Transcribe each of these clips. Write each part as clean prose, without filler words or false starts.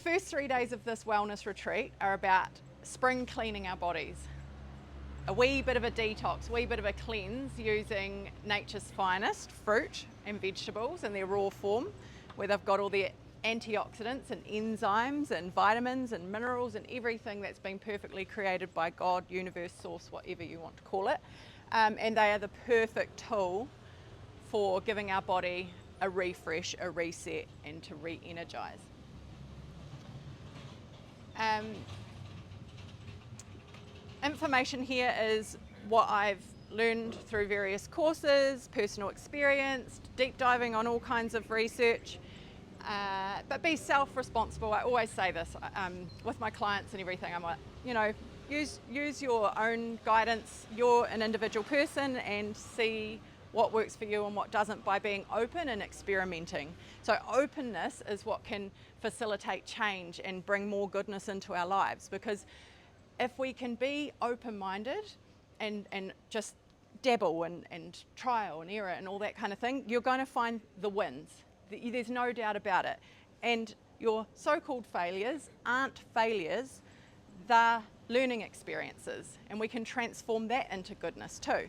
first 3 days of this wellness retreat are about spring cleaning our bodies. A wee bit of a detox, wee bit of a cleanse using nature's finest fruit and vegetables in their raw form, where they've got all their antioxidants and enzymes and vitamins and minerals and everything that's been perfectly created by God, universe, source, whatever you want to call it. And they are the perfect tool for giving our body a refresh, a reset, and to re-energize. Information here is what I've learned through various courses, personal experience, deep diving on all kinds of research, but be self-responsible. I always say this with my clients and everything. I'm like, you know, use your own guidance. You're an individual person, and see what works for you and what doesn't by being open and experimenting. So openness is what can facilitate change and bring more goodness into our lives, because if we can be open-minded and just dabble and trial and error and all that kind of thing, you're going to find the wins. There's no doubt about it. And your so-called failures aren't failures, they're learning experiences, and we can transform that into goodness too.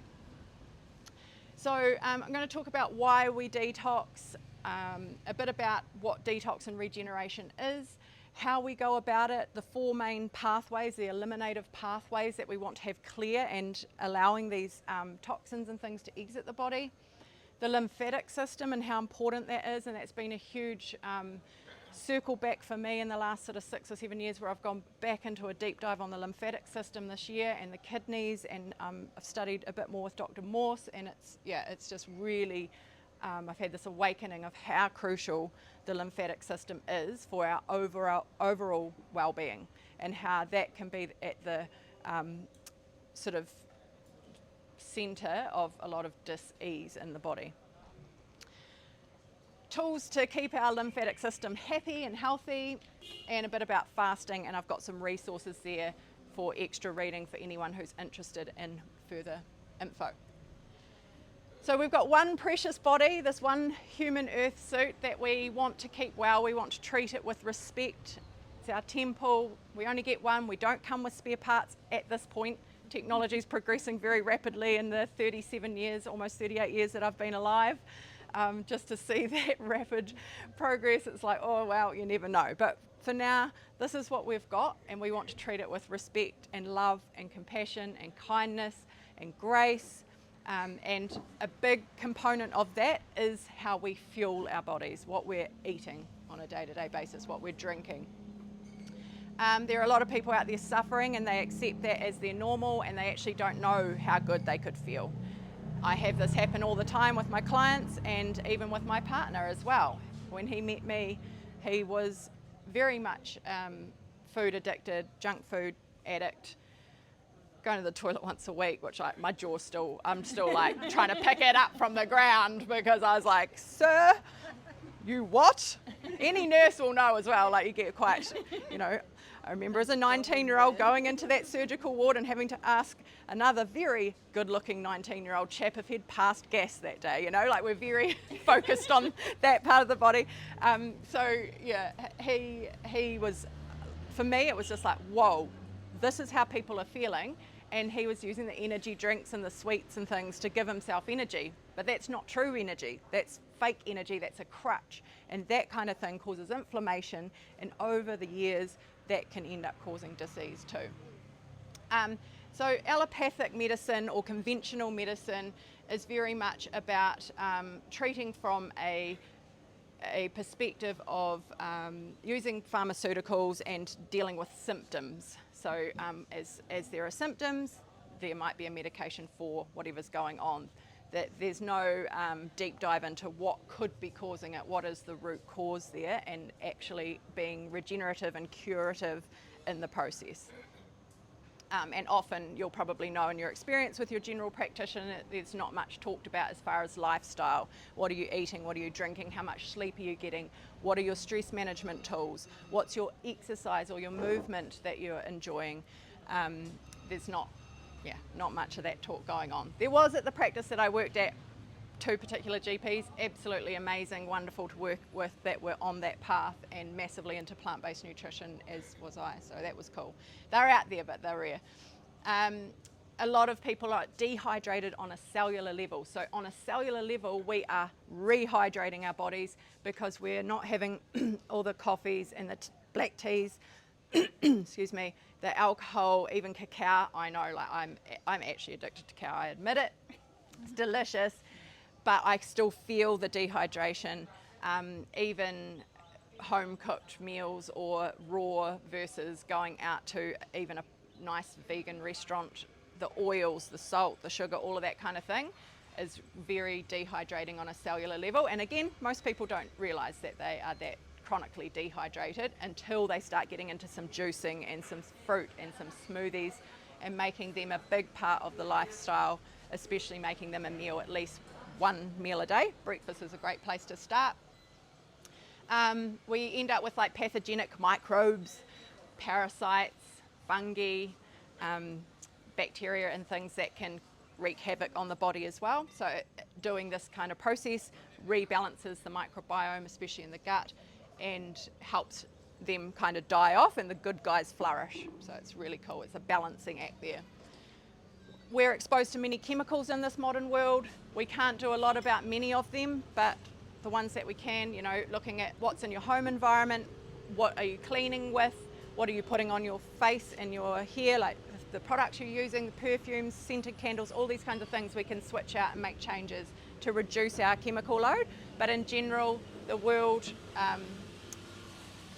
So I'm going to talk about why we detox, a bit about what detox and regeneration is, how we go about it, the 4 main pathways, the eliminative pathways that we want to have clear and allowing these toxins and things to exit the body, the lymphatic system and how important that is, and that's been a huge circle back for me in the last sort of 6 or 7 years, where I've gone back into a deep dive on the lymphatic system this year and the kidneys, and I've studied a bit more with Dr. Morse, and it's just really, I've had this awakening of how crucial the lymphatic system is for our overall well-being, and how that can be at the sort of centre of a lot of dis-ease in the body. Tools to keep our lymphatic system happy and healthy, and a bit about fasting, and I've got some resources there for extra reading for anyone who's interested in further info. So we've got one precious body, this one human earth suit that we want to keep well. We want to treat it with respect. It's our temple. We only get one. We don't come with spare parts at this point. Technology is progressing very rapidly in the 37 years, almost 38 years that I've been alive. Just to see that rapid progress, it's like, oh wow, you never know. But for now, this is what we've got, and we want to treat it with respect and love and compassion and kindness and grace. And a big component of that is how we fuel our bodies, what we're eating on a day-to-day basis, what we're drinking. There are a lot of people out there suffering, and they accept that as their normal, and they actually don't know how good they could feel. I have this happen all the time with my clients, and even with my partner as well. When he met me, he was very much food addicted, junk food addict, going to the toilet once a week, which my jaw I'm still like trying to pick it up from the ground, because I was like, sir, you what? Any nurse will know as well, like you get quite, you know. I remember as a 19-year-old going into that surgical ward and having to ask another very good-looking 19-year-old chap if he'd passed gas that day, you know, like we're very focused on that part of the body. So yeah, he was, for me, it was just like, whoa, this is how people are feeling. And he was using the energy drinks and the sweets and things to give himself energy. But that's not true energy. That's fake energy. That's a crutch. And that kind of thing causes inflammation. And over the years, that can end up causing disease too. So allopathic medicine or conventional medicine is very much about treating from a perspective of using pharmaceuticals and dealing with symptoms. So as there are symptoms, there might be a medication for whatever's going on. That there's no deep dive into what could be causing it, what is the root cause there, and actually being regenerative and curative in the process. And often you'll probably know in your experience with your general practitioner, there's not much talked about as far as lifestyle. What are you eating? What are you drinking? How much sleep are you getting? What are your stress management tools? What's your exercise or your movement that you're enjoying? There's not much of that talk going on. There was at the practice that I worked at 2 particular GPs, absolutely amazing, wonderful to work with, that were on that path and massively into plant-based nutrition, as was I, so that was cool. They're out there, but they're rare. A lot of people are dehydrated on a cellular level. So on a cellular level, we are rehydrating our bodies because we're not having all the coffees and the black teas, excuse me, the alcohol, even cacao. I know, like I'm actually addicted to cacao, I admit it. It's delicious, but I still feel the dehydration. Even home cooked meals or raw versus going out to even a nice vegan restaurant, the oils, the salt, the sugar, all of that kind of thing is very dehydrating on a cellular level. And again, most people don't realize that they are that chronically dehydrated until they start getting into some juicing and some fruit and some smoothies and making them a big part of the lifestyle, especially making them a meal, at least 1 meal a day. Breakfast is a great place to start. We end up with like pathogenic microbes, parasites, fungi, bacteria and things that can wreak havoc on the body as well. So doing this kind of process rebalances the microbiome, especially in the gut, and helps them kind of die off and the good guys flourish. So it's really cool. It's a balancing act there. We're exposed to many chemicals in this modern world. We can't do a lot about many of them, but the ones that we can, you know, looking at what's in your home environment, what are you cleaning with, what are you putting on your face and your hair, like the products you're using, the perfumes, scented candles, all these kinds of things we can switch out and make changes to reduce our chemical load. But in general, the world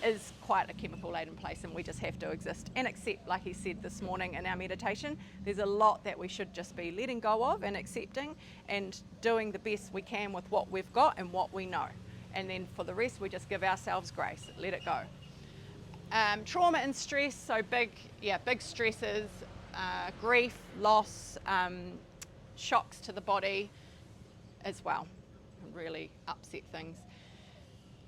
is quite a chemical laden place, and we just have to exist and accept, like he said this morning in our meditation, there's a lot that we should just be letting go of and accepting and doing the best we can with what we've got and what we know. And then for the rest, we just give ourselves grace, let it go. Trauma and stress, so big stresses, grief, loss, shocks to the body as well, really upset things.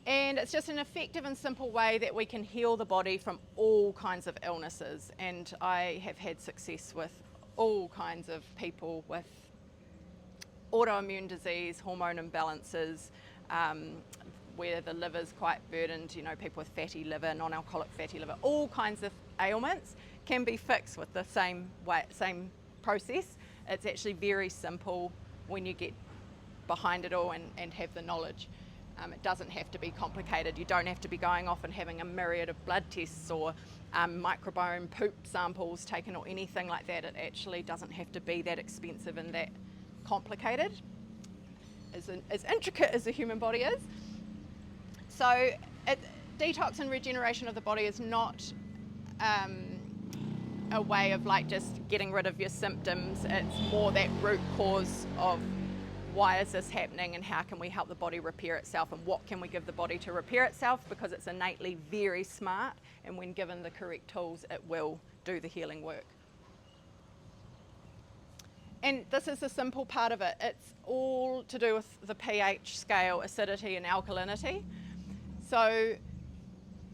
And it's just an effective and simple way that we can heal the body from all kinds of illnesses. And I have had success with all kinds of people with autoimmune disease, hormone imbalances, where the liver's quite burdened, you know, people with fatty liver, non-alcoholic fatty liver, all kinds of ailments can be fixed with the same process. It's actually very simple when you get behind it all and have the knowledge. It doesn't have to be complicated. You don't have to be going off and having a myriad of blood tests or microbiome poop samples taken or anything like that. It actually doesn't have to be that expensive and that complicated, as intricate as the human body is. So detox and regeneration of the body is not a way of like just getting rid of your symptoms. It's more that root cause of why is this happening and how can we help the body repair itself and what can we give the body to repair itself, because it's innately very smart, and when given the correct tools it will do the healing work. And this is the simple part of it. It's all to do with the pH scale, acidity and alkalinity. So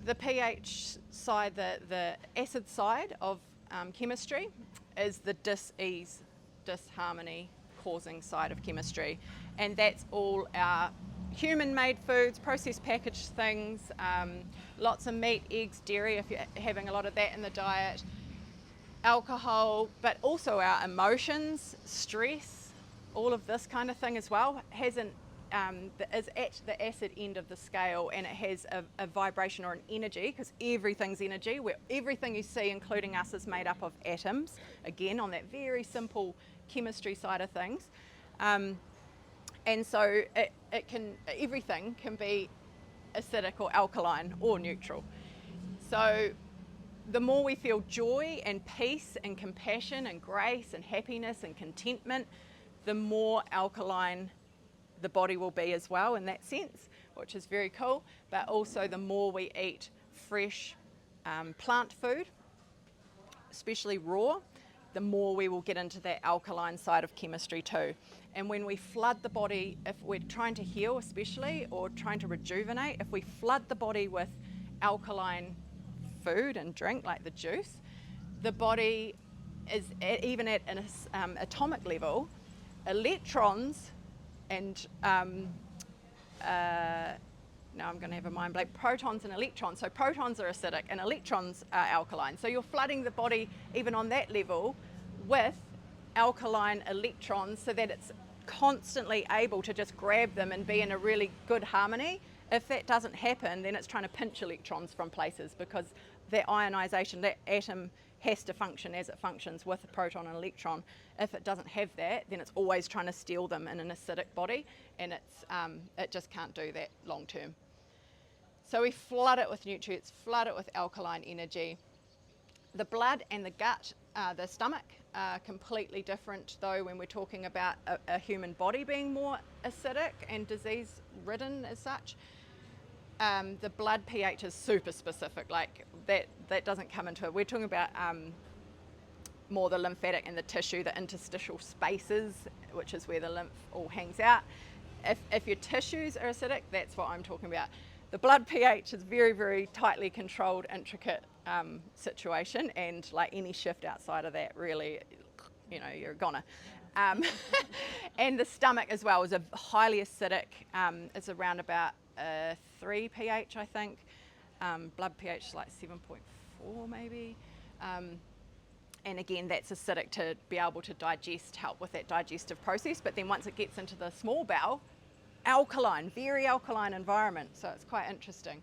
the pH side, the acid side of chemistry is the dis-ease, disharmony causing side of chemistry. And that's all our human-made foods, processed packaged things, lots of meat, eggs, dairy, if you're having a lot of that in the diet, alcohol, but also our emotions, stress, all of this kind of thing as well is at the acid end of the scale, and it has a vibration or an energy, because everything's energy. Everything you see, including us, is made up of atoms, again on that very simple chemistry side of things. And so everything can be acidic or alkaline or neutral. So the more we feel joy and peace and compassion and grace and happiness and contentment, the more alkaline the body will be as well in that sense, which is very cool. But also the more we eat fresh plant food, especially raw, the more we will get into that alkaline side of chemistry too. And when we flood the body, if we're trying to heal especially, or trying to rejuvenate, if we flood the body with alkaline food and drink, like the juice, the body is, even at an atomic level, electrons and now I'm going to have a mind blank, protons and electrons. So protons are acidic and electrons are alkaline. So you're flooding the body even on that level with alkaline electrons so that it's constantly able to just grab them and be in a really good harmony. If that doesn't happen, then it's trying to pinch electrons from places, because that ionization, that atom has to function as it functions with a proton and electron. If it doesn't have that, then it's always trying to steal them in an acidic body, and it just can't do that long term. So we flood it with nutrients, flood it with alkaline energy. The blood and the gut, the stomach, are completely different though when we're talking about a human body being more acidic and disease ridden as such. The blood pH is super specific, like that doesn't come into it. We're talking about more the lymphatic and the tissue, the interstitial spaces, which is where the lymph all hangs out. If your tissues are acidic, that's what I'm talking about. The blood pH is very, very tightly controlled, intricate situation, and like any shift outside of that, really, you're a goner. And the stomach as well is a highly acidic. It's around about 3 pH, I think. Blood pH is like 7.4 maybe. And again, that's acidic to be able to digest, help with that digestive process. But then once it gets into the small bowel, alkaline, very alkaline environment. So it's quite interesting.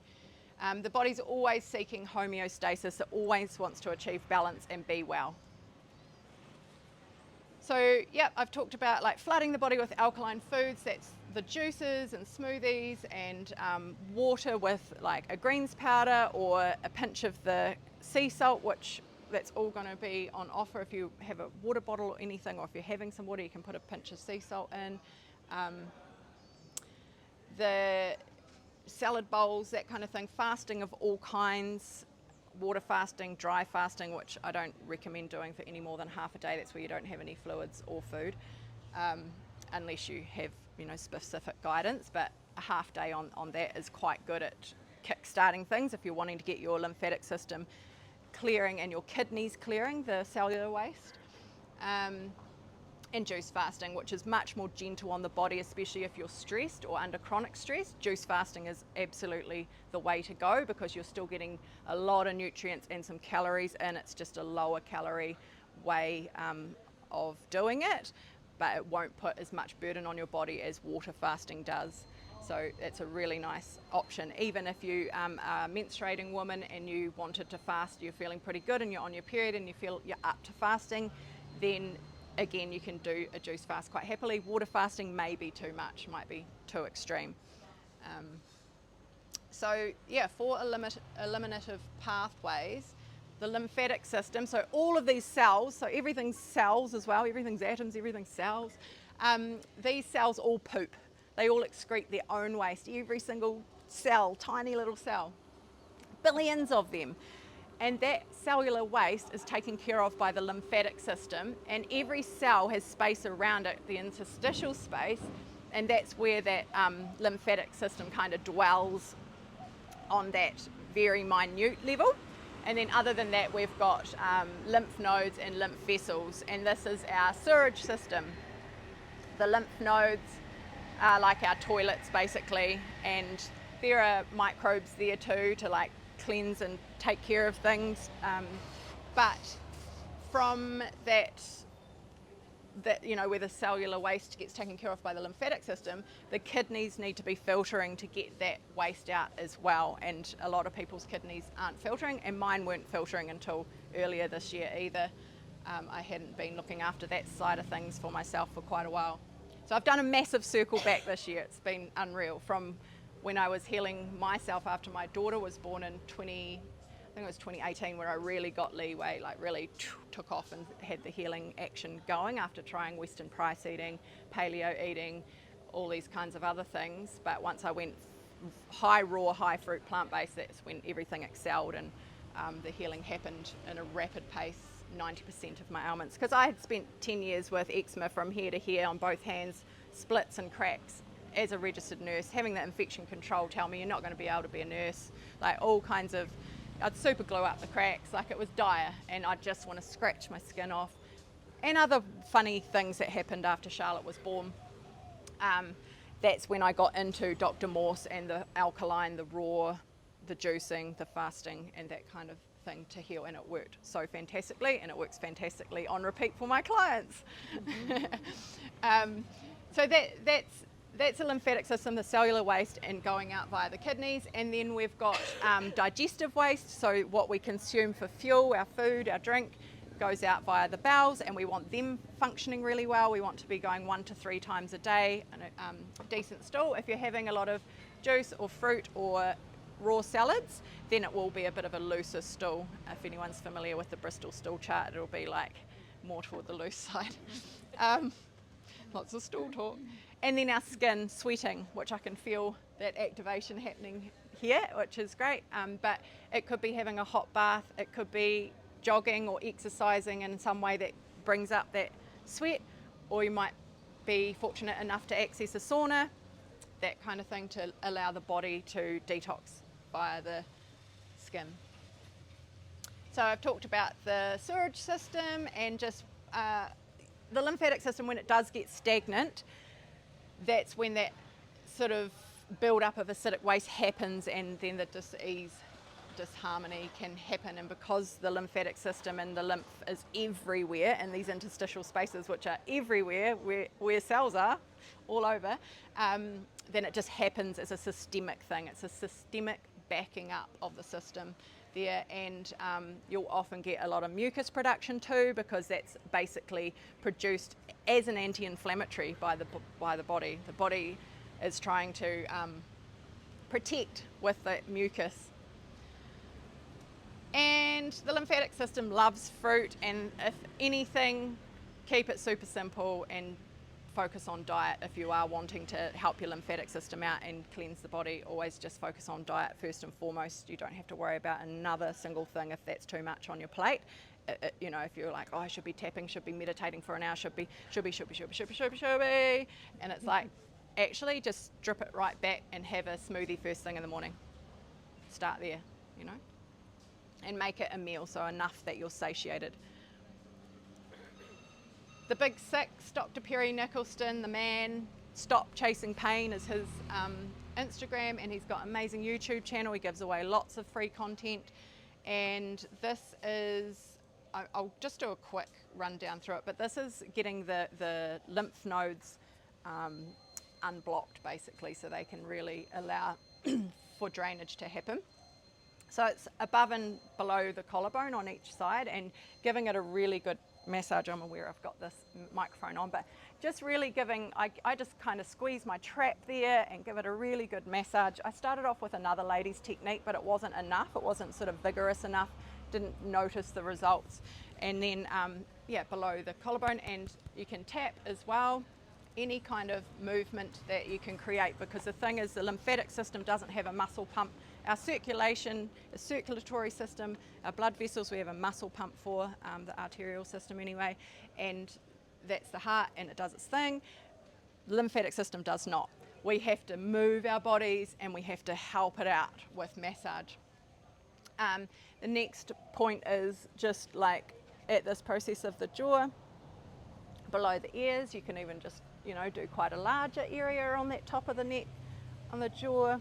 The body's always seeking homeostasis. It always wants to achieve balance and be well. So, yeah, I've talked about like flooding the body with alkaline foods. That's the juices and smoothies, and water with like a greens powder or a pinch of the sea salt, which that's all going to be on offer if you have a water bottle or anything, or if you're having some water, you can put a pinch of sea salt in. The salad bowls, that kind of thing, fasting of all kinds, water fasting, dry fasting, which I don't recommend doing for any more than half a day. That's where you don't have any fluids or food, unless you have specific guidance. But a half day on that is quite good at kick-starting things if you're wanting to get your lymphatic system clearing and your kidneys clearing the cellular waste. And juice fasting, which is much more gentle on the body, especially if you're stressed or under chronic stress. Juice fasting is absolutely the way to go, because you're still getting a lot of nutrients and some calories in. It's just a lower calorie way of doing it, but it won't put as much burden on your body as water fasting does. So it's a really nice option. Even if you are a menstruating woman and you wanted to fast, you're feeling pretty good and you're on your period and you feel you're up to fasting, then again, you can do a juice fast quite happily. Water fasting may be too much, might be too extreme. So yeah, for eliminative pathways, the lymphatic system, so all of these cells, so everything's cells as well, everything's atoms, everything's cells. These cells all poop. They all excrete their own waste. Every single cell, tiny little cell, billions of them. And that cellular waste is taken care of by the lymphatic system, and every cell has space around it, the interstitial space, and that's where that lymphatic system kind of dwells on that very minute level. And then other than that, we've got lymph nodes and lymph vessels, and this is our sewage system. The lymph nodes are like our toilets basically, and there are microbes there too to like cleanse and take care of things, but from that where the cellular waste gets taken care of by the lymphatic system, the kidneys need to be filtering to get that waste out as well. And a lot of people's kidneys aren't filtering, and mine weren't filtering until earlier this year either. I hadn't been looking after that side of things for myself for quite a while. So I've done a massive circle back this year. It's been unreal. From when I was healing myself after my daughter was born in 2018, where I really got leeway, like really took off and had the healing action going after trying Western price eating, paleo eating, all these kinds of other things. But once I went high raw, high fruit, plant-based, that's when everything excelled, and the healing happened in a rapid pace. 90% of my ailments, because I had spent 10 years with eczema from here to here on both hands, splits and cracks, as a registered nurse, having the infection control tell me you're not going to be able to be a nurse, like all kinds of, I'd super glue up the cracks, like it was dire, and I'd just want to scratch my skin off, and other funny things that happened after Charlotte was born. That's when I got into Dr. Morse and the alkaline, the raw, the juicing, the fasting, and that kind of thing to heal, and it worked so fantastically, and it works fantastically on repeat for my clients. So that's the lymphatic system, the cellular waste, and going out via the kidneys. And then we've got digestive waste, so what we consume for fuel, our food, our drink, goes out via the bowels, and we want them functioning really well. We want to be going 1 to 3 times a day, and a decent stool. If you're having a lot of juice or fruit or raw salads, then it will be a bit of a looser stool. If anyone's familiar with the Bristol stool chart, it'll be like more toward the loose side. Lots of stool talk. And then our skin sweating, which I can feel that activation happening here, which is great. But it could be having a hot bath, it could be jogging or exercising in some way that brings up that sweat, or you might be fortunate enough to access a sauna, that kind of thing, to allow the body to detox via the skin. So I've talked about the sewage system and just the lymphatic system. When it does get stagnant, that's when that sort of build up of acidic waste happens, and then the disharmony can happen. And because the lymphatic system and the lymph is everywhere in these interstitial spaces, which are everywhere where cells are all over, then it just happens as a systemic thing. It's a systemic backing up of the system there, and you'll often get a lot of mucus production too, because that's basically produced as an anti-inflammatory by the body. The body is trying to protect with the mucus. And the lymphatic system loves fruit, and if anything, keep it super simple and focus on diet. If you are wanting to help your lymphatic system out and cleanse the body, always just focus on diet first and foremost. You don't have to worry about another single thing if that's too much on your plate. You know, if you're like, oh, I should be tapping, should be meditating for an hour, should be, and it's like, actually just drip it right back and have a smoothie first thing in the morning. Start there, you know, and make it a meal, so enough that you're satiated. The Big Six, Dr. Perry Nicholson, the man, Stop Chasing Pain is his Instagram, and he's got an amazing YouTube channel. He gives away lots of free content, and this is, I'll just do a quick rundown through it, but this is getting the lymph nodes unblocked, basically, so they can really allow for drainage to happen. So it's above and below the collarbone on each side, and giving it a really good massage. I'm aware I've got this microphone on, but just really giving, I just kind of squeeze my trap there and give it a really good massage. I started off with another lady's technique, but it wasn't enough. It wasn't sort of vigorous enough, didn't notice the results. And then, below the collarbone, and you can tap as well. Any kind of movement that you can create, because the thing is, the lymphatic system doesn't have a muscle pump. Our circulation, the circulatory system, our blood vessels, we have a muscle pump for, the arterial system anyway, and that's the heart, and it does its thing. The lymphatic system does not. We have to move our bodies, and we have to help it out with massage. The next point is just like at this process of the jaw, below the ears, you can even just, you know, do quite a larger area on that top of the neck, on the jaw.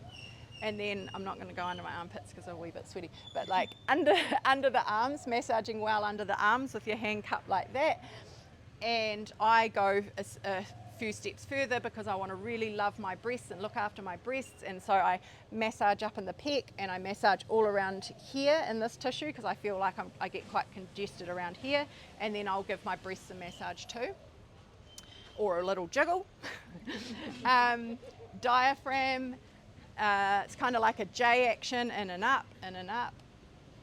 And then I'm not going to go under my armpits because I'm a wee bit sweaty, but like under the arms, massaging well under the arms with your hand cupped like that. And I go a few steps further because I want to really love my breasts and look after my breasts. And so I massage up in the pec, and I massage all around here in this tissue because I feel like I get quite congested around here. And then I'll give my breasts a massage too, or a little jiggle. Diaphragm. It's kind of like a J action, in and up,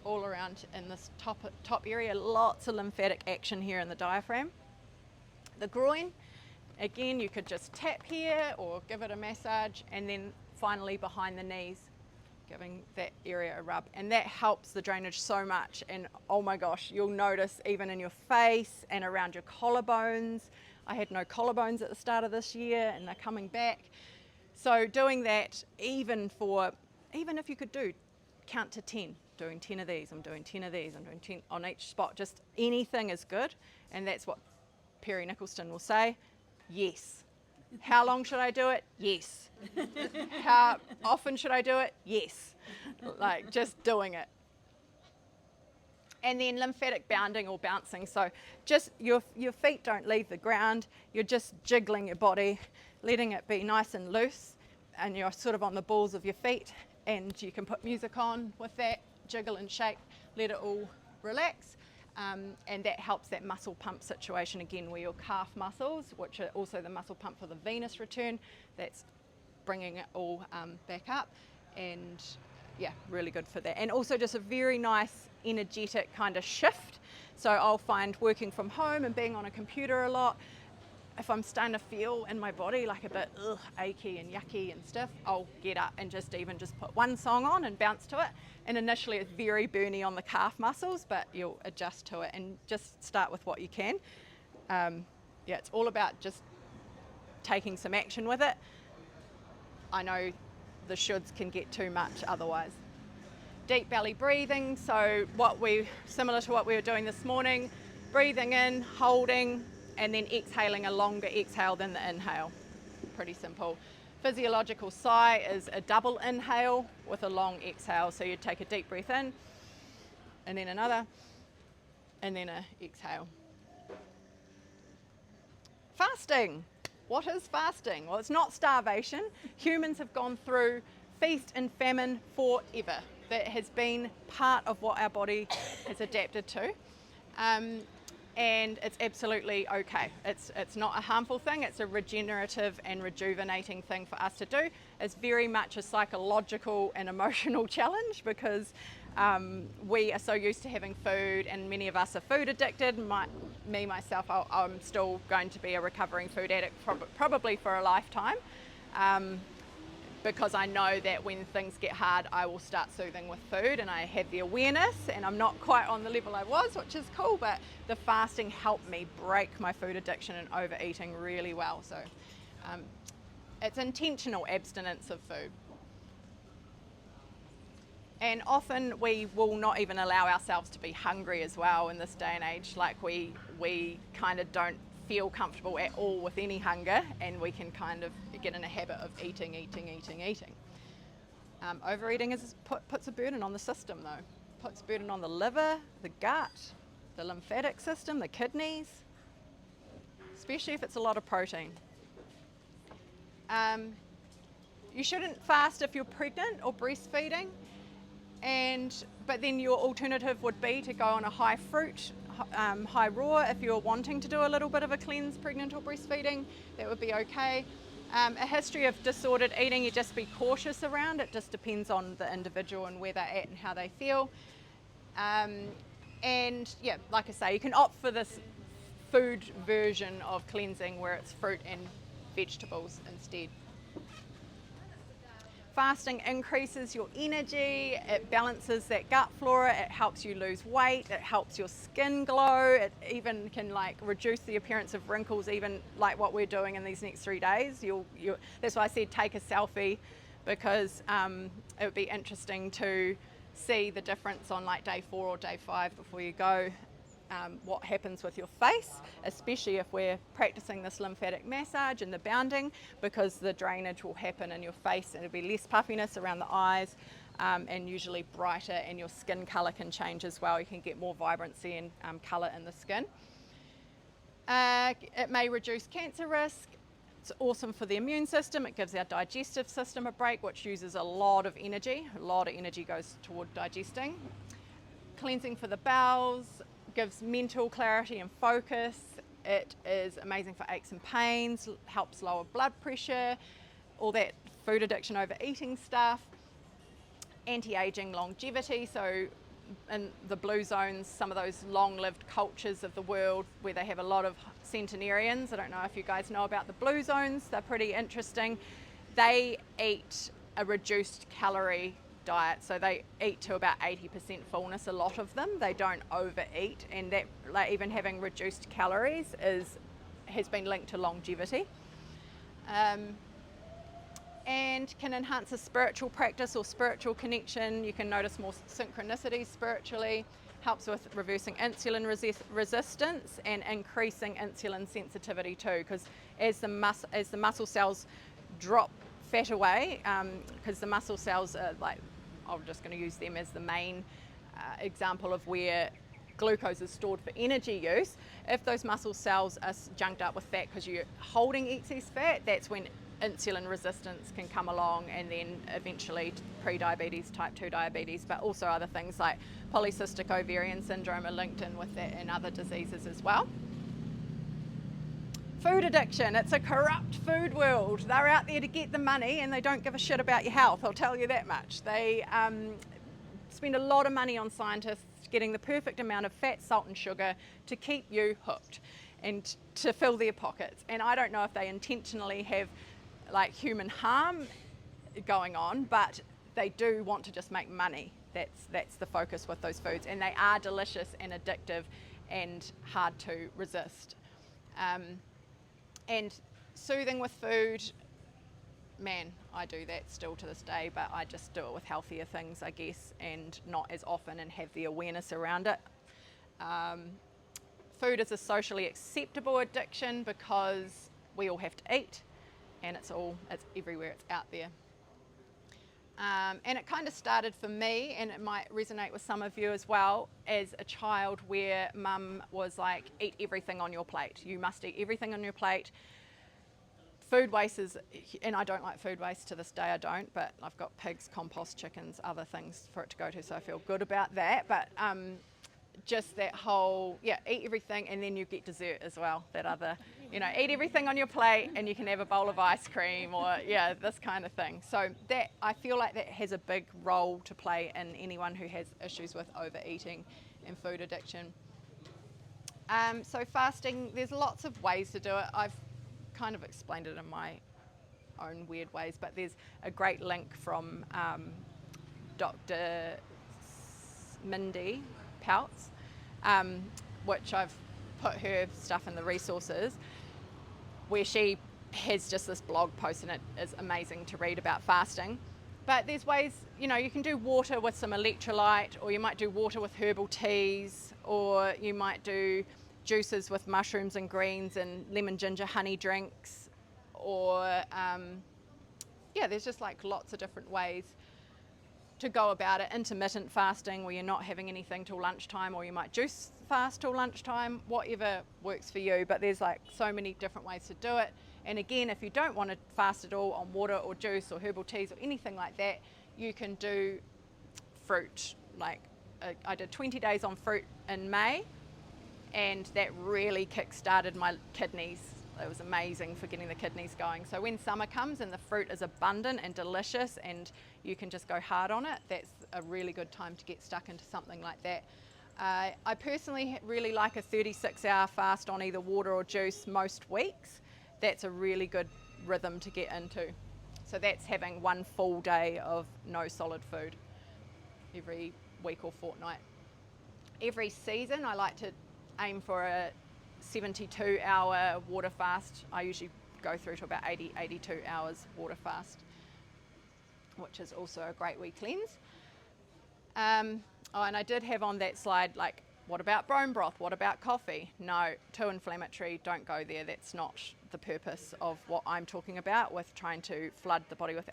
all around in this top area. Lots of lymphatic action here in the diaphragm. The groin, again, you could just tap here or give it a massage, and then finally behind the knees, giving that area a rub, and that helps the drainage so much. And oh my gosh, you'll notice even in your face and around your collarbones. I had no collarbones at the start of this year, and they're coming back. So doing that, even if you could count to 10, doing 10 of these, I'm doing 10 of these, I'm doing 10 on each spot, just anything is good. And that's what Perry Nicholson will say, yes, How long should I do it? Yes. How often should I do it? Yes. Like just doing it. And then lymphatic bounding or bouncing. So just your feet don't leave the ground. You're just jiggling your body, letting it be nice and loose. And you're sort of on the balls of your feet. And you can put music on with that, jiggle and shake, let it all relax. And that helps that muscle pump situation again, where your calf muscles, which are also the muscle pump for the venous return, that's bringing it all back up. And yeah, really good for that. And also just a very nice energetic kind of shift. So I'll find working from home and being on a computer a lot, if I'm starting to feel in my body like a bit achy and yucky and stiff, I'll get up and just put one song on and bounce to it. And initially it's very burny on the calf muscles, but you'll adjust to it and just start with what you can. Yeah, it's all about just taking some action with it. I know the shoulds can get too much otherwise. Deep belly breathing, so similar to what we were doing this morning, breathing in, holding, and then exhaling a longer exhale than the inhale. Pretty simple. Physiological sigh is a double inhale with a long exhale. So you take a deep breath in, and then another, and then an exhale. Fasting. What is fasting? Well, it's not starvation. Humans have gone through feast and famine forever. That has been part of what our body has adapted to. And it's absolutely okay. It's not a harmful thing. It's a regenerative and rejuvenating thing for us to do. It's very much a psychological and emotional challenge because we are so used to having food, and many of us are food addicted. Myself, I'm still going to be a recovering food addict probably for a lifetime. Because I know that when things get hard, I will start soothing with food, and I have the awareness, and I'm not quite on the level I was, which is cool, but the fasting helped me break my food addiction and overeating really well. So it's intentional abstinence of food. And often we will not even allow ourselves to be hungry as well in this day and age. Like we kind of don't feel comfortable at all with any hunger, and we can kind of get in a habit of eating. Overeating puts a burden on the system though. Puts a burden on the liver, the gut, the lymphatic system, the kidneys, especially if it's a lot of protein. You shouldn't fast if you're pregnant or breastfeeding, but then your alternative would be to go on a high fruit, high raw. If you're wanting to do a little bit of a cleanse, pregnant or breastfeeding, that would be okay. A history of disordered eating, you just be cautious around. It just depends on the individual and where they're at and how they feel. And yeah, like I say, you can opt for this food version of cleansing where it's fruit and vegetables instead. Fasting increases your energy, it balances that gut flora, it helps you lose weight, it helps your skin glow, it even can like reduce the appearance of wrinkles, even like what we're doing in these next 3 days. That's why I said take a selfie, because it would be interesting to see the difference on like day 4 or day 5 before you go. What happens with your face, especially if we're practicing this lymphatic massage and the bounding, because the drainage will happen in your face and it'll be less puffiness around the eyes, and usually brighter, and your skin colour can change as well. You can get more vibrancy and colour in the skin. It may reduce cancer risk. It's awesome for the immune system. It gives our digestive system a break, which uses a lot of energy. A lot of energy goes toward digesting. Cleansing for the bowels, gives mental clarity and focus. It is amazing for aches and pains, helps lower blood pressure, all that food addiction, overeating stuff. Anti-aging, longevity, so in the blue zones, some of those long-lived cultures of the world where they have a lot of centenarians. I don't know if you guys know about the blue zones, they're pretty interesting. They eat a reduced calorie diet, so they eat to about 80% fullness, a lot of them. They don't overeat, and that, like, even having reduced calories has been linked to longevity. And can enhance a spiritual practice or spiritual connection. You can notice more synchronicities spiritually. helps with reversing insulin resistance and increasing insulin sensitivity too, because as the muscle cells drop fat away, because the muscle cells are like, I'm just going to use them as the main example of where glucose is stored for energy use. If those muscle cells are junked up with fat because you're holding excess fat, that's when insulin resistance can come along, and then eventually pre-diabetes, type 2 diabetes, but also other things like polycystic ovarian syndrome are linked in with that, and other diseases as well. Food addiction, it's a corrupt food world. They're out there to get the money and they don't give a shit about your health, I'll tell you that much. They spend a lot of money on scientists getting the perfect amount of fat, salt and sugar to keep you hooked and to fill their pockets. And I don't know if they intentionally have like human harm going on, but they do want to just make money. That's the focus with those foods, and they are delicious and addictive and hard to resist. And soothing with food, man, I do that still to this day, but I just do it with healthier things, I guess, and not as often, and have the awareness around it. Food is a socially acceptable addiction because we all have to eat, and it's everywhere, it's out there. And it kind of started for me, and it might resonate with some of you as well, as a child where mum was like, eat everything on your plate. You must eat everything on your plate. Food waste is, and I don't like food waste to this day, I don't, but I've got pigs, compost, chickens, other things for it to go to, so I feel good about that. But just that whole, eat everything and then you get dessert as well. That other, eat everything on your plate and you can have a bowl of ice cream, or this kind of thing. So that, I feel like that has a big role to play in anyone who has issues with overeating and food addiction. So fasting, there's lots of ways to do it. I've kind of explained it in my own weird ways, but there's a great link from Dr. Mindy Peltz, which I've put her stuff in the resources, where she has just this blog post, and it is amazing to read about fasting. But there's ways, you can do water with some electrolyte, or you might do water with herbal teas, or you might do juices with mushrooms and greens and lemon ginger honey drinks, or there's just like lots of different ways to go about it. Intermittent fasting, where you're not having anything till lunchtime, or you might juice fast till lunchtime, whatever works for you. But there's like so many different ways to do it. And again, if you don't want to fast at all on water or juice or herbal teas or anything like that, you can do fruit. Like I did 20 days on fruit in May, and that really kick-started my kidneys. It was amazing for getting the kidneys going. So when summer comes and the fruit is abundant and delicious and you can just go hard on it, that's a really good time to get stuck into something like that. I personally really like a 36-hour fast on either water or juice most weeks. That's a really good rhythm to get into. So that's having one full day of no solid food every week or fortnight. Every season I like to aim for a 72-hour water fast. I usually go through to about 82 hours water fast, which is also a great wee cleanse. And I did have on that slide, like, what about bone broth? What about coffee? No, too inflammatory, don't go there. That's not the purpose of what I'm talking about with trying to flood the body with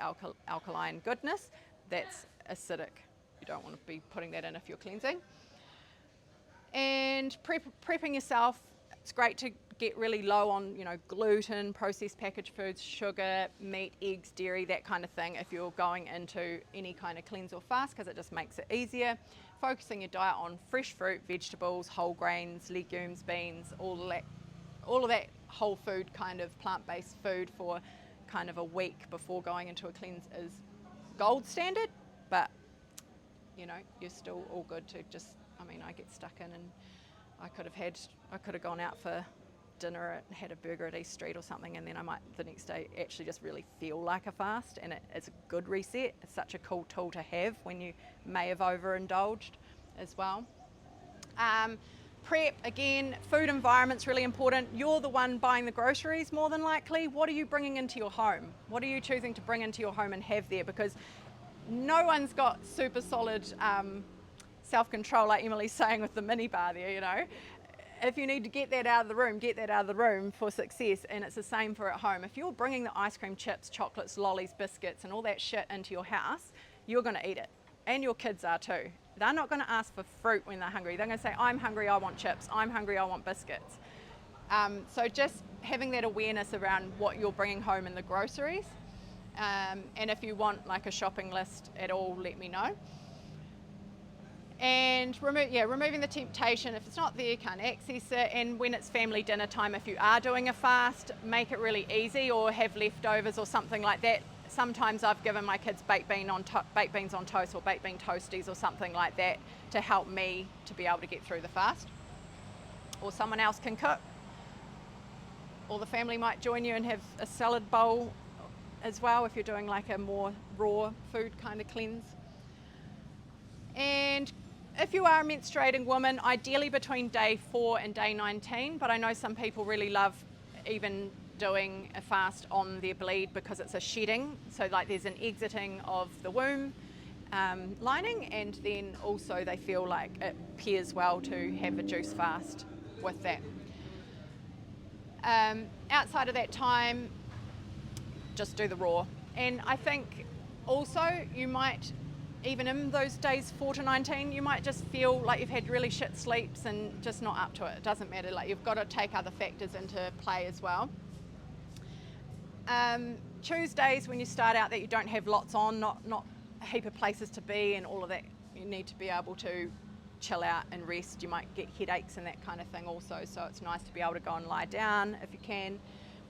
alkaline goodness. That's acidic. You don't want to be putting that in if you're cleansing. And prepping yourself, it's great to get really low on, gluten, processed packaged foods, sugar, meat, eggs, dairy, that kind of thing if you're going into any kind of cleanse or fast, because it just makes it easier. Focusing your diet on fresh fruit, vegetables, whole grains, legumes, beans, all of that whole food kind of plant-based food for kind of a week before going into a cleanse is gold standard, but you're still all good to just, I get stuck in, and I could have gone out for dinner and had a burger at East Street or something, and then I might the next day actually just really feel like a fast, and it's a good reset. It's such a cool tool to have when you may have overindulged as well. Prep, again, food environment's really important. You're the one buying the groceries more than likely. What are you bringing into your home? What are you choosing to bring into your home and have there? Because no one's got super solid self-control, like Emily's saying with the mini bar there, you know. If you need to get that out of the room, get that out of the room for success. And it's the same for at home. If you're bringing the ice cream, chips, chocolates, lollies, biscuits and all that shit into your house, you're going to eat it. And your kids are too. They're not going to ask for fruit when they're hungry. They're going to say, I'm hungry, I want chips. I'm hungry, I want biscuits. So just having that awareness around what you're bringing home in the groceries. And if you want like a shopping list at all, let me know. And removing the temptation. If it's not there, you can't access it. And when it's family dinner time, if you are doing a fast, make it really easy, or have leftovers or something like that. Sometimes I've given my kids baked beans on toast or baked bean toasties or something like that to help me to be able to get through the fast. Or someone else can cook. Or the family might join you and have a salad bowl as well if you're doing like a more raw food kind of cleanse. And if you are a menstruating woman, ideally between day 4 and day 19, but I know some people really love even doing a fast on their bleed because it's a shedding. So like there's an exiting of the womb lining, and then also they feel like it pairs well to have a juice fast with that. Outside of that time, just do the raw. And I think also you might, even in those days 4 to 19, you might just feel like you've had really shit sleeps and just not up to it. It doesn't matter, like you've got to take other factors into play as well. Choose days when you start out that you don't have lots on, not a heap of places to be and all of that. You need to be able to chill out and rest. You might get headaches and that kind of thing also, so it's nice to be able to go and lie down if you can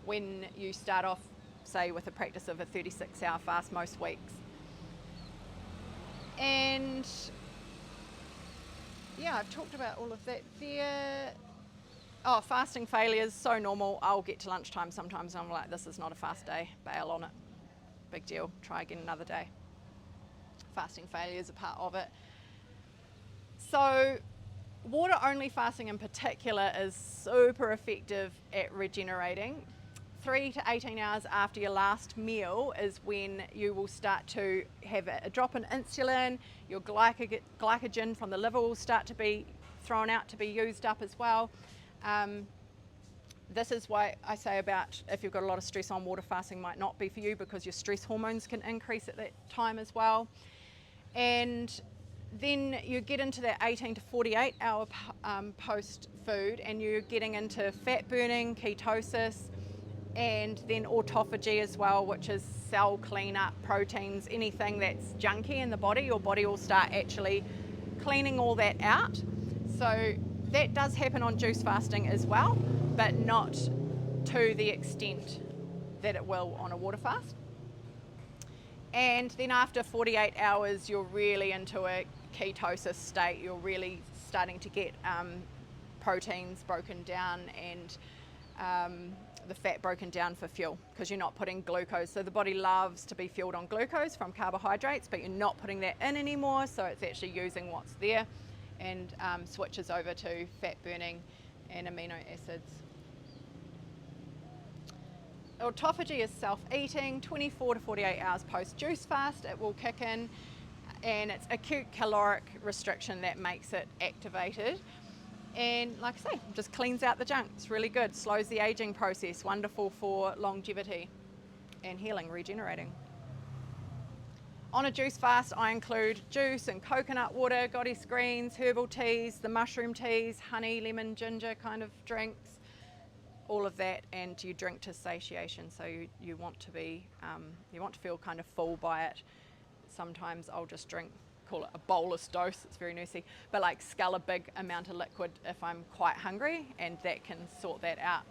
when you start off, say, with a practice of a 36-hour fast most weeks. And yeah, I've talked about all of that there. Oh, fasting failures, so normal. I'll get to lunchtime sometimes and I'm like, this is not a fast day, bail on it. Big deal, try again another day. Fasting failure is a part of it. So water only fasting in particular is super effective at regenerating. 3 to 18 hours after your last meal is when you will start to have a drop in insulin. Your glycogen from the liver will start to be thrown out to be used up as well. This is why I say about if you've got a lot of stress on, water fasting might not be for you, because your stress hormones can increase at that time as well. And then you get into that 18 to 48 hour post food, and you're getting into fat burning, ketosis, and then autophagy as well, which is cell cleanup, proteins, anything that's junky in the body. Your body will start actually cleaning all that out. So that does happen on juice fasting as well, but not to the extent that it will on a water fast. And then after 48 hours, you're really into a ketosis state. You're really starting to get proteins broken down and the fat broken down for fuel, because you're not putting glucose. So the body loves to be fueled on glucose from carbohydrates, but you're not putting that in anymore. So it's actually using what's there and switches over to fat burning and amino acids. Autophagy is self-eating. 24 to 48 hours post-juice fast, it will kick in, and it's acute caloric restriction that makes it activated. And like I say, just cleans out the junk. It's really good, slows the aging process, wonderful for longevity and healing, regenerating. On a juice fast, I include juice and coconut water, goddess greens, herbal teas, the mushroom teas, honey, lemon, ginger kind of drinks, all of that, and you drink to satiation. So you want to be, you want to feel kind of full by it. Sometimes I'll just drink, call it a bolus dose, it's very nursey, but like scull a big amount of liquid if I'm quite hungry, and that can sort that out.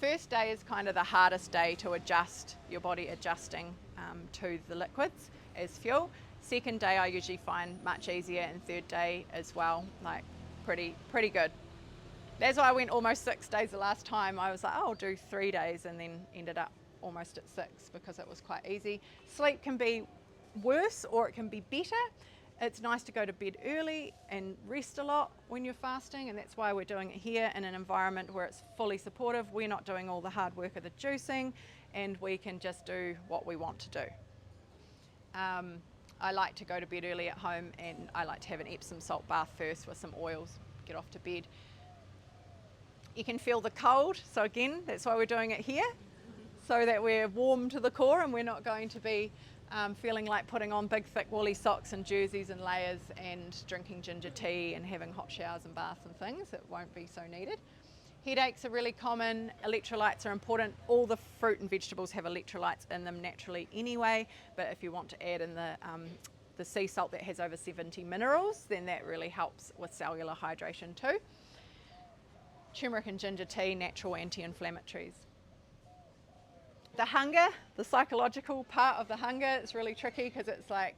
First day is kind of the hardest day to adjust, your body adjusting to the liquids as fuel. Second day I usually find much easier, and third day as well, like pretty good. That's why I went almost 6 days the last time. I was like, oh, I'll do 3 days, and then ended up almost at 6 because it was quite easy. Sleep can be worse or it can be better. It's nice to go to bed early and rest a lot when you're fasting, and that's why we're doing it here in an environment where it's fully supportive. We're not doing all the hard work of the juicing, and we can just do what we want to do. I like to go to bed early at home, and I like to have an Epsom salt bath first with some oils, get off to bed. You can feel the cold, so again, that's why we're doing it here, so that we're warm to the core and we're not going to be feeling like putting on big thick woolly socks and jerseys and layers and drinking ginger tea and having hot showers and baths and things. It won't be so needed. Headaches are really common. Electrolytes are important. All the fruit and vegetables have electrolytes in them naturally anyway, but if you want to add in the sea salt that has over 70 minerals, then that really helps with cellular hydration too. Turmeric and ginger tea, natural anti-inflammatories. The hunger, the psychological part of the hunger, is really tricky because it's like,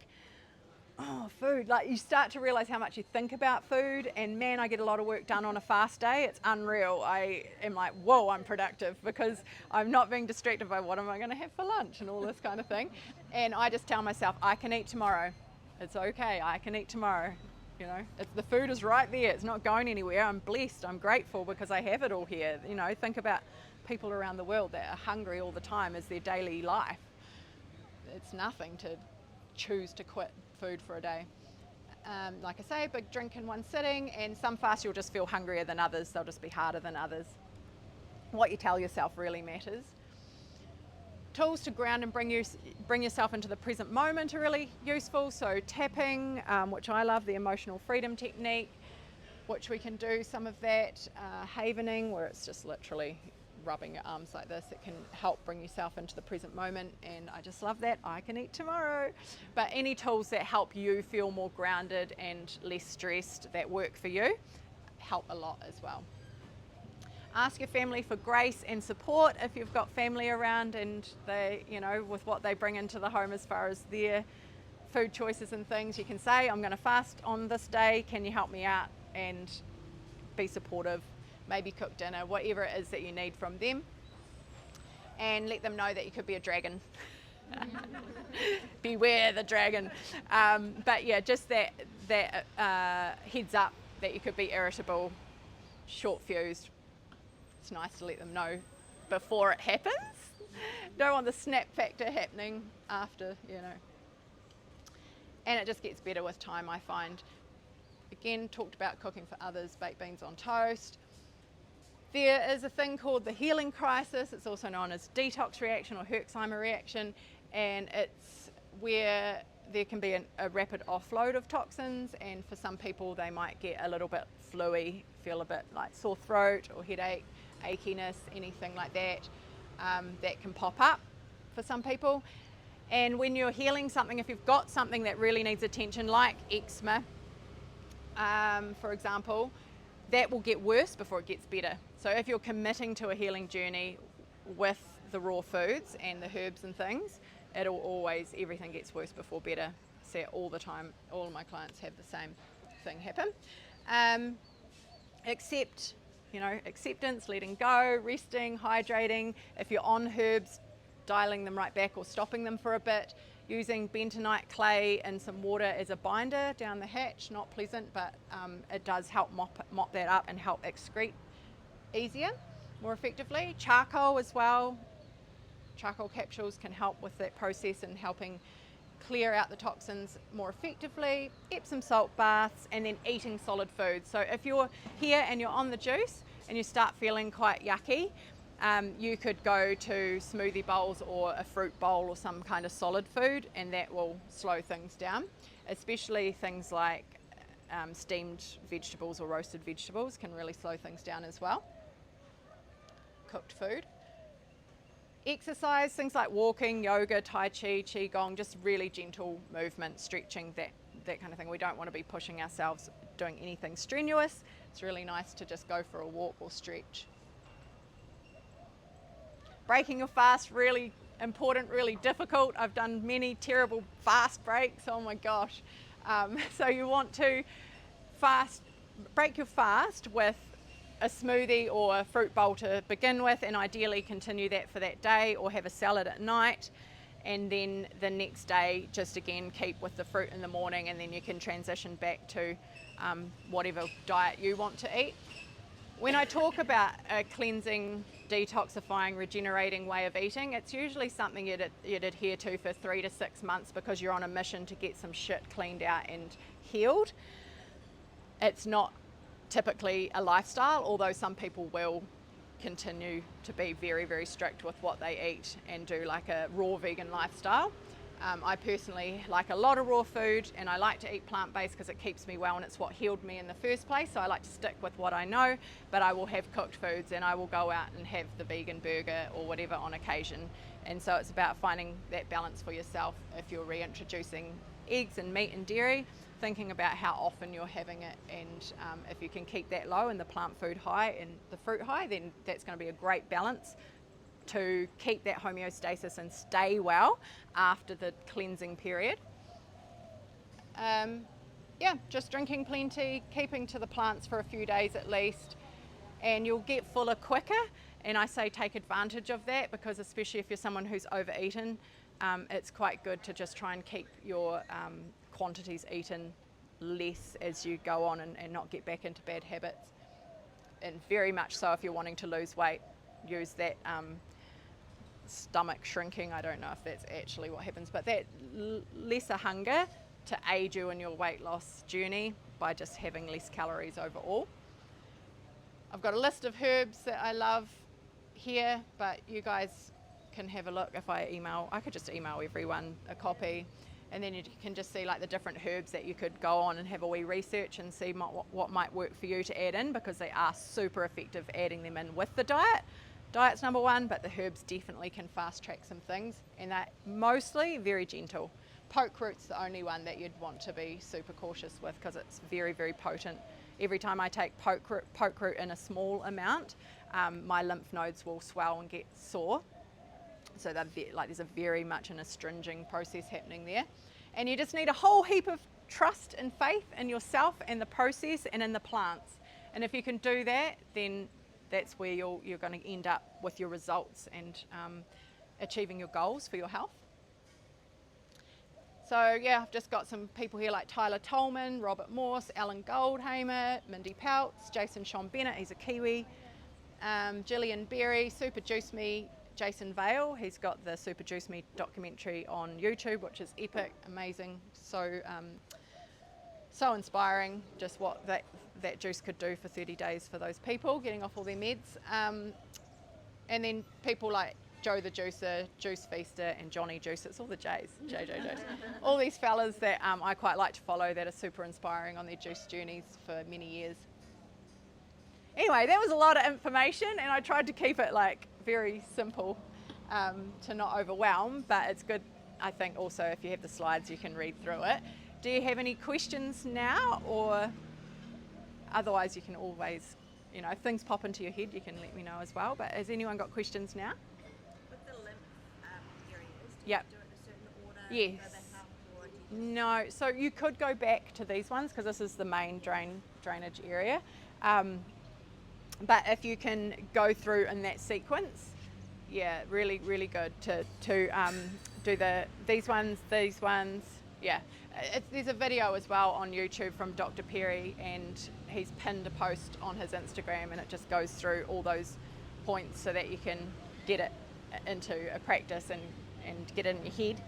oh, food. Like, you start to realize how much you think about food, and man, I get a lot of work done on a fast day. It's unreal. I am like, whoa, I'm productive because I'm not being distracted by what am I going to have for lunch and all this kind of thing. And I just tell myself, I can eat tomorrow. It's okay. I can eat tomorrow. You know, the food is right there. It's not going anywhere. I'm blessed. I'm grateful because I have it all here. You know, think about people around the world that are hungry all the time as their daily life. It's nothing to choose to quit food for a day. Like I say, big drink in one sitting, and some fasts you'll just feel hungrier than others. They'll just be harder than others. What you tell yourself really matters. Tools to ground and bring yourself into the present moment are really useful. So tapping, which I love, the emotional freedom technique, which we can do some of that. Havening, where it's just literally rubbing your arms like this. It can help bring yourself into the present moment, and I just love that. I can eat tomorrow. But any tools that help you feel more grounded and less stressed that work for you help a lot as well. Ask your family for grace and support if you've got family around and they, you know, with what they bring into the home as far as their food choices and things. You can say, I'm going to fast on this day, can you help me out? And be supportive. Maybe cook dinner, whatever it is that you need from them, and let them know that you could be a dragon. Beware the dragon. But yeah, just that heads up that you could be irritable, short-fused. It's nice to let them know before it happens. Don't want the snap factor happening after, you know. And it just gets better with time, I find. Again, talked about cooking for others, baked beans on toast. There is a thing called the healing crisis. It's also known as detox reaction or Herxheimer reaction, and it's where there can be a rapid offload of toxins, and for some people they might get a little bit fluey, feel a bit like sore throat or headache, achiness, anything like that, that can pop up for some people. And when you're healing something, if you've got something that really needs attention, like eczema, for example, that will get worse before it gets better. So if you're committing to a healing journey with the raw foods and the herbs and things, it'll always, everything gets worse before better. I see it all the time. All of my clients have the same thing happen. Acceptance, letting go, resting, hydrating. If you're on herbs, dialing them right back or stopping them for a bit. Using bentonite clay and some water as a binder down the hatch, not pleasant, but it does help mop that up and help excrete easier, more effectively. Charcoal as well. Charcoal capsules can help with that process and helping clear out the toxins more effectively. Epsom salt baths, and then eating solid foods. So if you're here and you're on the juice and you start feeling quite yucky, you could go to smoothie bowls or a fruit bowl or some kind of solid food, and that will slow things down, especially things like steamed vegetables or roasted vegetables can really slow things down as well. Cooked food. Exercise, things like walking, yoga, tai chi, qigong, just really gentle movement, stretching, that kind of thing. We don't want to be pushing ourselves doing anything strenuous. It's really nice to just go for a walk or stretch. Breaking your fast, really important, really difficult. I've done many terrible fast breaks, oh my gosh. So you want to break your fast with a smoothie or a fruit bowl to begin with, and ideally continue that for that day, or have a salad at night, and then the next day just again keep with the fruit in the morning, and then you can transition back to whatever diet you want to eat. When I talk about a cleansing, detoxifying, regenerating way of eating, it's usually something you'd adhere to for 3 to 6 months because you're on a mission to get some shit cleaned out and healed. It's not typically a lifestyle, although some people will continue to be very, very strict with what they eat and do like a raw vegan lifestyle. I personally like a lot of raw food, and I like to eat plant-based because it keeps me well and it's what healed me in the first place. So I like to stick with what I know, but I will have cooked foods and I will go out and have the vegan burger or whatever on occasion. And so it's about finding that balance for yourself. If you're reintroducing eggs and meat and dairy, thinking about how often you're having it, and if you can keep that low and the plant food high and the fruit high, then that's going to be a great balance to keep that homeostasis and stay well after the cleansing period. Yeah, just drinking plenty, keeping to the plants for a few days at least, and you'll get fuller quicker. And I say take advantage of that, because especially if you're someone who's overeaten, it's quite good to just try and keep your quantities eaten less as you go on, and not get back into bad habits. And very much so if you're wanting to lose weight, use that stomach shrinking, I don't know if that's actually what happens, but that lesser hunger to aid you in your weight loss journey by just having less calories overall. I've got a list of herbs that I love here, but you guys can have a look. If I could just email everyone a copy, and then you can just see like the different herbs that you could go on and have a wee research and see what might work for you to add in, because they are super effective adding them in with the diet. Diet's number one, but the herbs definitely can fast track some things, and they're mostly very gentle. Poke root's the only one that you'd want to be super cautious with, because it's very, very potent. Every time I take poke root in a small amount, my lymph nodes will swell and get sore. So there's a very much an astringing process happening there. And you just need a whole heap of trust and faith in yourself and the process and in the plants. And if you can do that, then that's where you're going to end up with your results and achieving your goals for your health. So yeah, I've just got some people here like Tyler Tolman, Robert Morse, Alan Goldhamer, Mindy Peltz, Jason Sean Bennett, he's a Kiwi, Gillian Berry, Super Juice Me, Jason Vale, he's got the Super Juice Me documentary on YouTube, which is epic, amazing, so inspiring, just what that juice could do for 30 days for those people, getting off all their meds. And then people like Joe the Juicer, Juice Feaster, and Johnny Juice, it's all the J's, JJ Juice. All these fellas that I quite like to follow that are super inspiring on their juice journeys for many years. Anyway, that was a lot of information, and I tried to keep it like very simple to not overwhelm, but it's good, I think, also if you have the slides you can read through it. Do you have any questions now, or otherwise you can always, if things pop into your head, you can let me know as well. But has anyone got questions now? With the lymph areas, do Yep. you do it in a certain order? Yes. Go back up, or do you No, so you could go back to these ones because this is the main drainage area. But if you can go through in that sequence, yeah, really, really good to do these ones. Yeah, there's a video as well on YouTube from Dr. Perry, and he's pinned a post on his Instagram, and it just goes through all those points so that you can get it into a practice and get it in your head.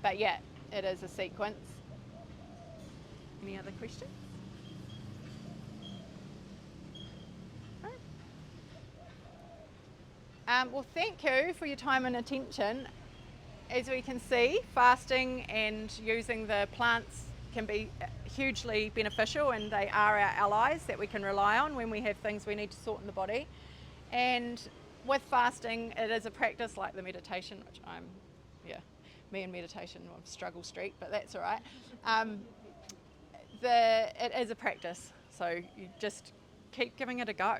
But yeah, it is a sequence. Any other questions? Well, thank you for your time and attention. As we can see, fasting and using the plants can be hugely beneficial, and they are our allies that we can rely on when we have things we need to sort in the body. And with fasting, it is a practice like the meditation, which me and meditation on struggle street, but that's all right. It is a practice, so you just keep giving it a go.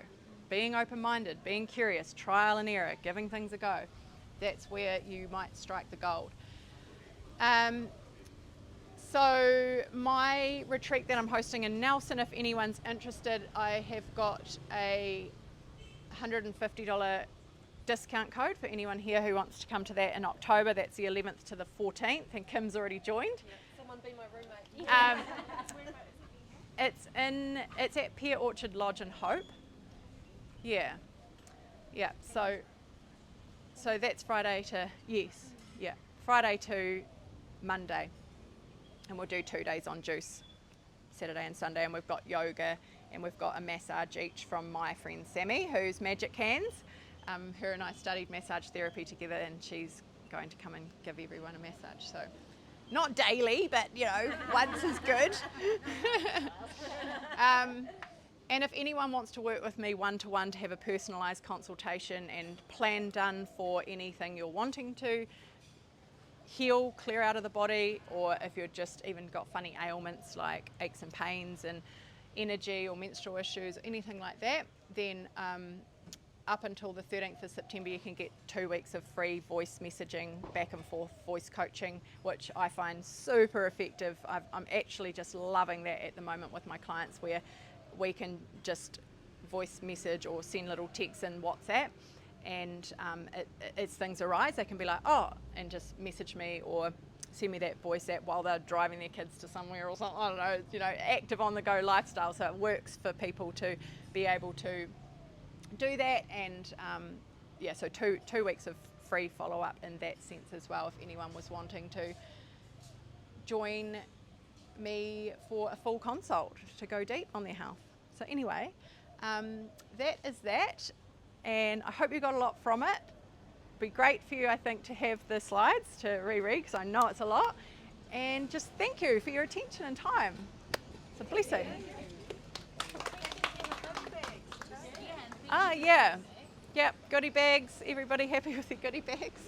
Being open-minded, being curious, trial and error, giving things a go. That's where you might strike the gold. So my retreat that I'm hosting in Nelson, if anyone's interested, I have got a $150 discount code for anyone here who wants to come to that in October. That's the 11th to the 14th, and Kim's already joined. Yeah, someone be my roommate. It's at Pear Orchard Lodge in Hope. Yeah. Yeah. So that's Friday to, yes. Yeah. Friday to Monday. And we'll do 2 days on juice, Saturday and Sunday. And we've got yoga and we've got a massage each from my friend Sammy, who's Magic Hands. Her and I studied massage therapy together, and she's going to come and give everyone a massage. So not daily, but once is good. And if anyone wants to work with me one-to-one to have a personalised consultation and plan done for anything you're wanting to heal, clear out of the body, or if you've just even got funny ailments like aches and pains and energy or menstrual issues, anything like that, then up until the 13th of September you can get 2 weeks of free voice messaging, back and forth voice coaching, which I find super effective. I'm actually just loving that at the moment with my clients, where we can just voice message or send little texts in WhatsApp, and as things arise they can be like, oh, and just message me or send me that voice app while they're driving their kids to somewhere or something. I don't know, active on the go lifestyle, so it works for people to be able to do that. And so 2 weeks of free follow-up in that sense as well, if anyone was wanting to join me for a full consult to go deep on their health. So anyway, that is that, and I hope you got a lot from it. Be great for you, I think, to have the slides to reread, because I know it's a lot. And just thank you for your attention and time. It's a blessing. Yeah. Yep, goodie bags. Everybody happy with their goodie bags?